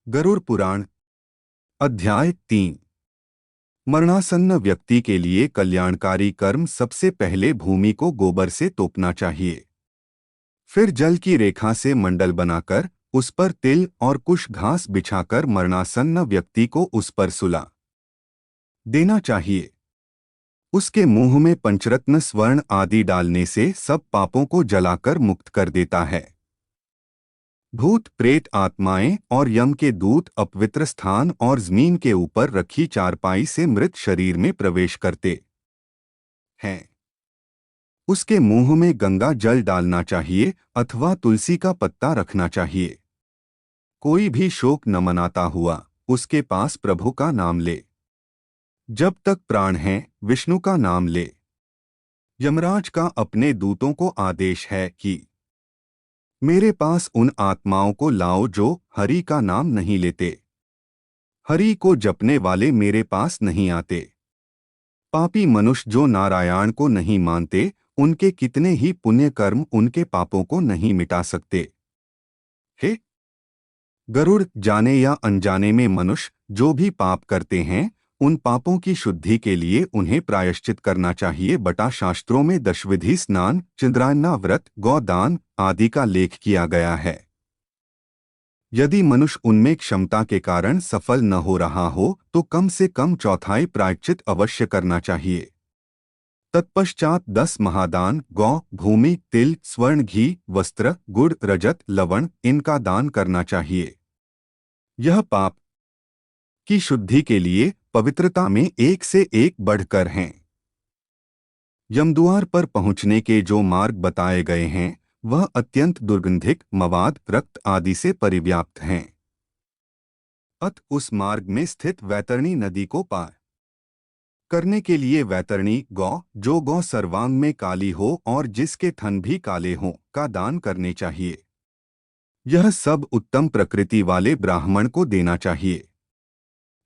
गरुड़ पुराण अध्याय 3। मरणासन्न व्यक्ति के लिए कल्याणकारी कर्म सबसे पहले भूमि को गोबर से तोपना चाहिए। फिर जल की रेखा से मंडल बनाकर उस पर तिल और कुछ घास बिछाकर मरणासन्न व्यक्ति को उस पर सुला देना चाहिए। उसके मुंह में पंचरत्न स्वर्ण आदि डालने से सब पापों को जलाकर मुक्त कर देता है। भूत प्रेत आत्माएं और यम के दूत अपवित्र स्थान और जमीन के ऊपर रखी चारपाई से मृत शरीर में प्रवेश करते हैं। उसके मुंह में गंगा जल डालना चाहिए अथवा तुलसी का पत्ता रखना चाहिए। कोई भी शोक न मनाता हुआ उसके पास प्रभु का नाम ले। जब तक प्राण है विष्णु का नाम ले। यमराज का अपने दूतों को आदेश है कि मेरे पास उन आत्माओं को लाओ जो हरि का नाम नहीं लेते। हरि को जपने वाले मेरे पास नहीं आते। पापी मनुष्य जो नारायण को नहीं मानते, उनके कितने ही पुण्य कर्म उनके पापों को नहीं मिटा सकते। हे गरुड़, जाने या अनजाने में मनुष्य जो भी पाप करते हैं, उन पापों की शुद्धि के लिए उन्हें प्रायश्चित करना चाहिए। बटा शास्त्रों में दशविधि स्नान, चंद्रायना व्रत, गौदान आदि का लेख किया गया है। यदि मनुष्य उनमें क्षमता के कारण सफल न हो रहा हो तो कम से कम चौथाई प्रायश्चित अवश्य करना चाहिए। तत्पश्चात 10 महादान, गौ, भूमि, तिल, स्वर्ण, घी, वस्त्र, गुड़, रजत, लवण इनका दान करना चाहिए। यह पाप की शुद्धि के लिए पवित्रता में एक से एक बढ़कर हैं। यमद्वार पर पहुंचने के जो मार्ग बताए गए हैं वह अत्यंत दुर्गंधिक, मवाद, रक्त आदि से परिव्याप्त हैं। अत उस मार्ग में स्थित वैतरणी नदी को पार करने के लिए वैतरणी गौ, जो गौ सर्वांग में काली हो और जिसके थन भी काले हों, का दान करने चाहिए। यह सब उत्तम प्रकृति वाले ब्राह्मण को देना चाहिए।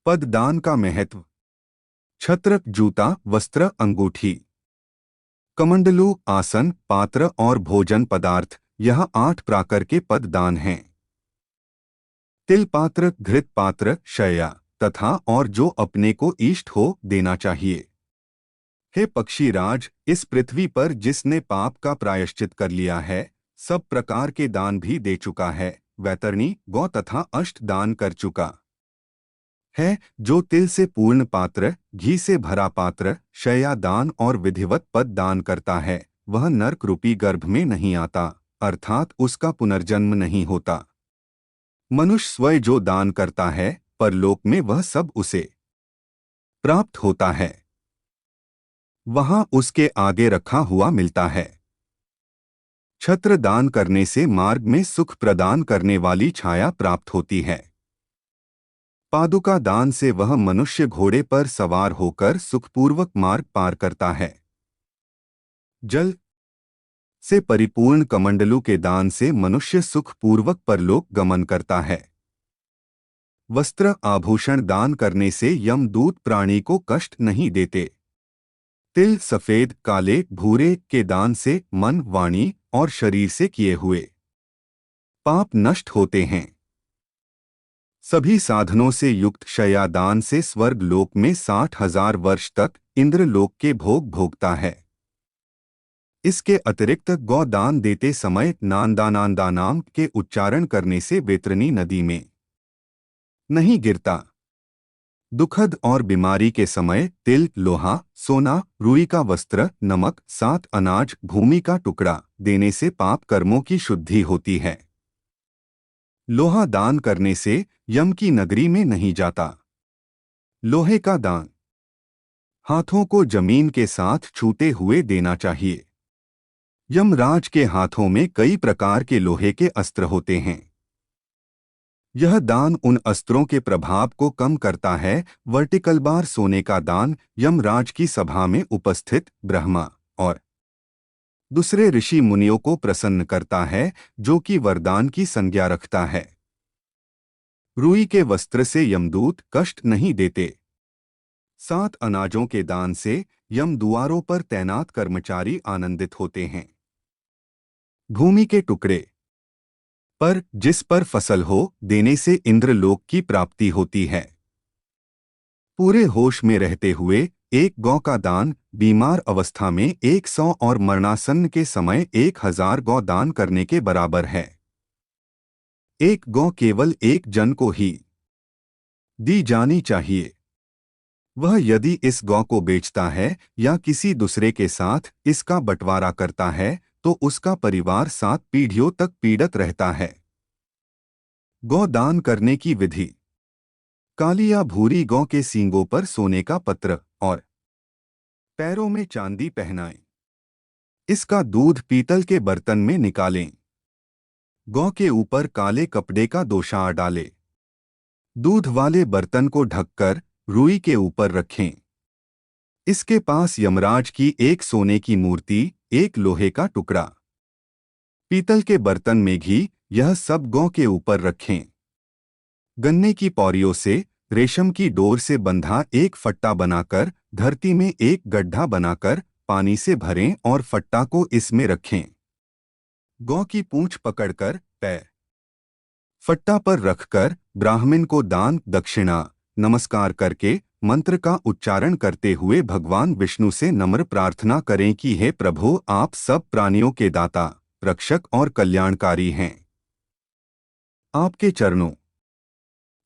पद दान का महत्व। छत्र, जूता, वस्त्र, अंगूठी, कमंडलू, आसन, पात्र और भोजन पदार्थ, यह 8 प्रकार के पद दान हैं। तिल पात्र, घृत पात्र, शय्या तथा और जो अपने को इष्ट हो देना चाहिए। हे पक्षीराज, इस पृथ्वी पर जिसने पाप का प्रायश्चित कर लिया है, सब प्रकार के दान भी दे चुका है। वैतरणी, गौ तथा अष्ट दान कर चुका है। जो तिल से पूर्ण पात्र, घी से भरा पात्र, शय्या दान और विधिवत पद दान करता है, वह नरक रूपी गर्भ में नहीं आता, अर्थात उसका पुनर्जन्म नहीं होता। मनुष्य स्वयं जो दान करता है, परलोक में वह सब उसे प्राप्त होता है। वहां उसके आगे रखा हुआ मिलता है। छत्र दान करने से मार्ग में सुख प्रदान करने वाली छाया प्राप्त होती है। पादुका दान से वह मनुष्य घोड़े पर सवार होकर सुखपूर्वक मार्ग पार करता है। जल से परिपूर्ण कमंडलू के दान से मनुष्य सुखपूर्वक परलोक गमन करता है। वस्त्र आभूषण दान करने से यमदूत प्राणी को कष्ट नहीं देते। तिल सफेद, काले, भूरे के दान से मन, वाणी और शरीर से किए हुए पाप नष्ट होते हैं। सभी साधनों से युक्त शय्या दान से स्वर्ग लोक में 60,000 वर्ष तक इंद्रलोक के भोग भोगता है। इसके अतिरिक्त गौ दान देते समय नांदानांदा नाम के उच्चारण करने से वैतरणी नदी में नहीं गिरता। दुखद और बीमारी के समय तिल, लोहा, सोना, रुई का वस्त्र, नमक, 7 अनाज, भूमि का टुकड़ा देने से पाप कर्मों की शुद्धि होती है। लोहा दान करने से यम की नगरी में नहीं जाता। लोहे का दान हाथों को जमीन के साथ छूते हुए देना चाहिए। यमराज के हाथों में कई प्रकार के लोहे के अस्त्र होते हैं। यह दान उन अस्त्रों के प्रभाव को कम करता है। वर्टिकल बार सोने का दान यमराज की सभा में उपस्थित ब्रह्मा और दूसरे ऋषि मुनियों को प्रसन्न करता है, जो कि वरदान की संज्ञा रखता है। रुई के वस्त्र से यमदूत कष्ट नहीं देते। 7 अनाजों के दान से यम द्वारों पर तैनात कर्मचारी आनंदित होते हैं। भूमि के टुकड़े पर जिस पर फसल हो देने से इंद्रलोक की प्राप्ति होती है। पूरे होश में रहते हुए एक गौ का दान बीमार अवस्था में 100 और मरणासन्न के समय 1000 गौ दान करने के बराबर है। एक गौ केवल एक जन को ही दी जानी चाहिए। वह यदि इस गौ को बेचता है या किसी दूसरे के साथ इसका बंटवारा करता है तो उसका परिवार 7 पीढ़ियों तक पीड़ित रहता है। गौ दान करने की विधि। काली या भूरी गौ के सींगों पर सोने का पत्र और पैरों में चांदी पहनाएं। इसका दूध पीतल के बर्तन में निकालें। गौ के ऊपर काले कपड़े का दोशार डालें। दूध वाले बर्तन को ढककर रुई के ऊपर रखें। इसके पास यमराज की एक सोने की मूर्ति, एक लोहे का टुकड़ा, पीतल के बर्तन में घी, यह सब गौ के ऊपर रखें। गन्ने की पौरियों से रेशम की डोर से बंधा एक फट्टा बनाकर धरती में एक गड्ढा बनाकर पानी से भरें और फट्टा को इसमें रखें। गौ की पूंछ पकड़कर पैर फट्टा पर रखकर ब्राह्मण को दान दक्षिणा नमस्कार करके मंत्र का उच्चारण करते हुए भगवान विष्णु से नम्र प्रार्थना करें कि हे प्रभु, आप सब प्राणियों के दाता, रक्षक और कल्याणकारी हैं। आपके चरणों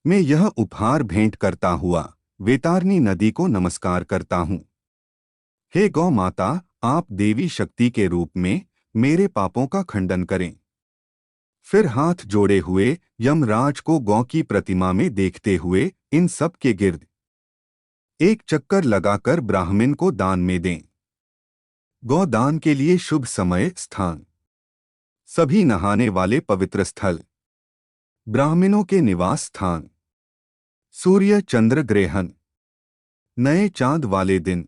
में यह उपहार भेंट करता हुआ वेतारनी नदी को नमस्कार करता हूँ। हे गौ माता, आप देवी शक्ति के रूप में मेरे पापों का खंडन करें। फिर हाथ जोड़े हुए यमराज को गौ की प्रतिमा में देखते हुए इन सब के गिर्द एक चक्कर लगाकर ब्राह्मण को दान में दें। गौ दान के लिए शुभ समय स्थान। सभी नहाने वाले पवित्र स्थल। ब्राह्मणों के निवास स्थान। सूर्य चंद्र ग्रहण। नए चांद वाले दिन।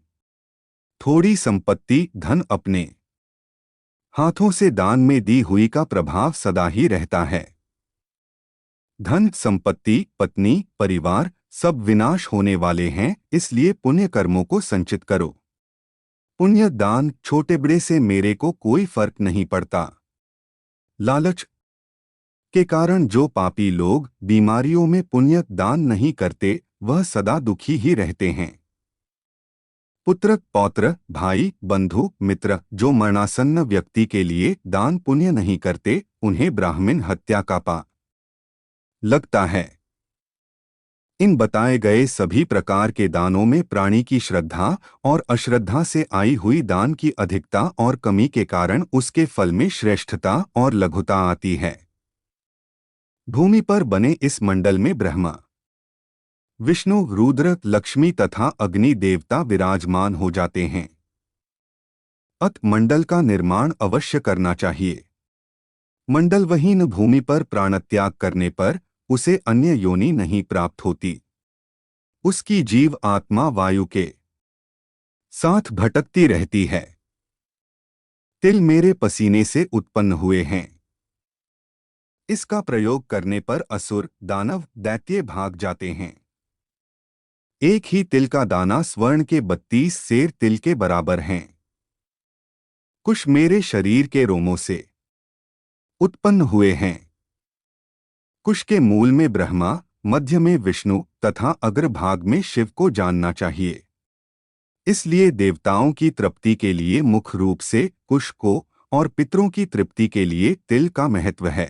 थोड़ी संपत्ति धन अपने हाथों से दान में दी हुई का प्रभाव सदा ही रहता है। धन संपत्ति पत्नी परिवार सब विनाश होने वाले हैं, इसलिए पुण्य कर्मों को संचित करो। पुण्य दान छोटे बड़े से मेरे को कोई फर्क नहीं पड़ता। लालच के कारण जो पापी लोग बीमारियों में पुण्य दान नहीं करते वह सदा दुखी ही रहते हैं। पुत्र पौत्र भाई बंधु मित्र जो मरणासन्न व्यक्ति के लिए दान पुण्य नहीं करते उन्हें ब्राह्मण हत्या का पाप लगता है। इन बताए गए सभी प्रकार के दानों में प्राणी की श्रद्धा और अश्रद्धा से आई हुई दान की अधिकता और कमी के कारण उसके फल में श्रेष्ठता और लघुता आती है। भूमि पर बने इस मंडल में ब्रह्मा विष्णु रुद्र लक्ष्मी तथा अग्नि देवता विराजमान हो जाते हैं। अत मंडल का निर्माण अवश्य करना चाहिए। मंडलवहीन भूमि पर प्राणत्याग करने पर उसे अन्य योनि नहीं प्राप्त होती। उसकी जीव आत्मा वायु के साथ भटकती रहती है। तिल मेरे पसीने से उत्पन्न हुए हैं। इसका प्रयोग करने पर असुर दानव दैत्य भाग जाते हैं। एक ही तिल का दाना स्वर्ण के 32 सेर तिल के बराबर हैं। कुश मेरे शरीर के रोमों से उत्पन्न हुए हैं। कुश के मूल में ब्रह्मा, मध्य में विष्णु तथा अग्रभाग में शिव को जानना चाहिए। इसलिए देवताओं की तृप्ति के लिए मुख्य रूप से कुश को और पितरों की तृप्ति के लिए तिल का महत्व है।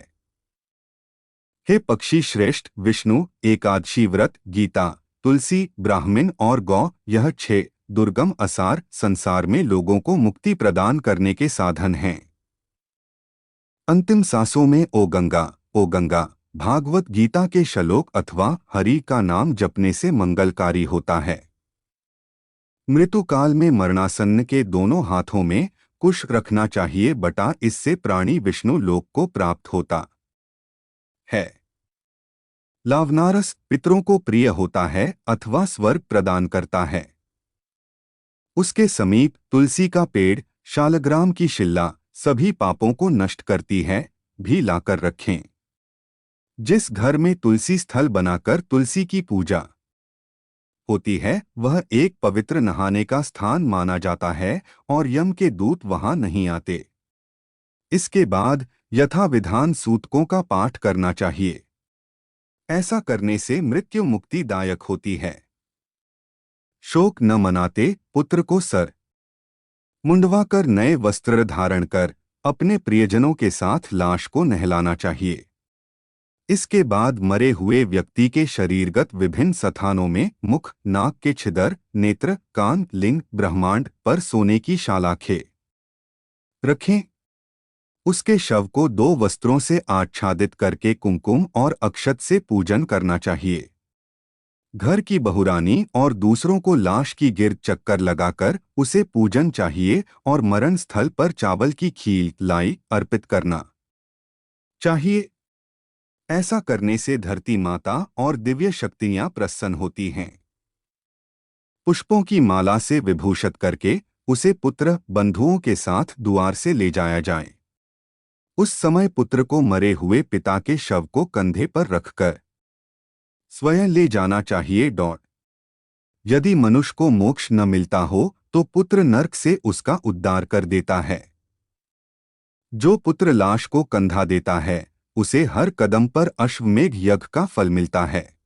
हे पक्षी श्रेष्ठ विष्णु, एकादशी व्रत, गीता, तुलसी, ब्राह्मण और गौ यह 6 दुर्गम आसार संसार में लोगों को मुक्ति प्रदान करने के साधन हैं। अंतिम सांसों में ओ गंगा भागवत गीता के श्लोक अथवा हरि का नाम जपने से मंगलकारी होता है। मृत्युकाल में मरणासन्न के दोनों हाथों में कुश रखना चाहिए बटा इससे प्राणी विष्णु लोक को प्राप्त होता है। लावनारस पितरों को प्रिय होता है अथवा स्वर्ग प्रदान करता है। उसके समीप तुलसी का पेड़, शालग्राम की शिल्ला सभी पापों को नष्ट करती है, भी लाकर रखें। जिस घर में तुलसी स्थल बनाकर तुलसी की पूजा होती है वह एक पवित्र नहाने का स्थान माना जाता है और यम के दूत वहां नहीं आते। इसके बाद यथाविधान सूतकों का पाठ करना चाहिए। ऐसा करने से मृत्यु मुक्तिदायक होती है। शोक न मनाते पुत्र को सर मुंडवाकर नए वस्त्र धारण कर अपने प्रियजनों के साथ लाश को नहलाना चाहिए। इसके बाद मरे हुए व्यक्ति के शरीरगत विभिन्न स्थानों में मुख, नाक के छिद्र, नेत्र, कान, लिंग, ब्रह्मांड पर सोने की शालाखें रखें। उसके शव को 2 वस्त्रों से आच्छादित करके कुमकुम और अक्षत से पूजन करना चाहिए। घर की बहुरानी और दूसरों को लाश की गिर्द चक्कर लगाकर उसे पूजन चाहिए और मरण स्थल पर चावल की खीर लाई अर्पित करना चाहिए। ऐसा करने से धरती माता और दिव्य शक्तियां प्रसन्न होती हैं। पुष्पों की माला से विभूषित करके उसे पुत्र बंधुओं के साथ द्वार से ले जाया जाए। उस समय पुत्र को मरे हुए पिता के शव को कंधे पर रखकर स्वयं ले जाना चाहिए। यदि मनुष्य को मोक्ष न मिलता हो तो पुत्र नरक से उसका उद्धार कर देता है। जो पुत्र लाश को कंधा देता है उसे हर कदम पर अश्वमेध यज्ञ का फल मिलता है।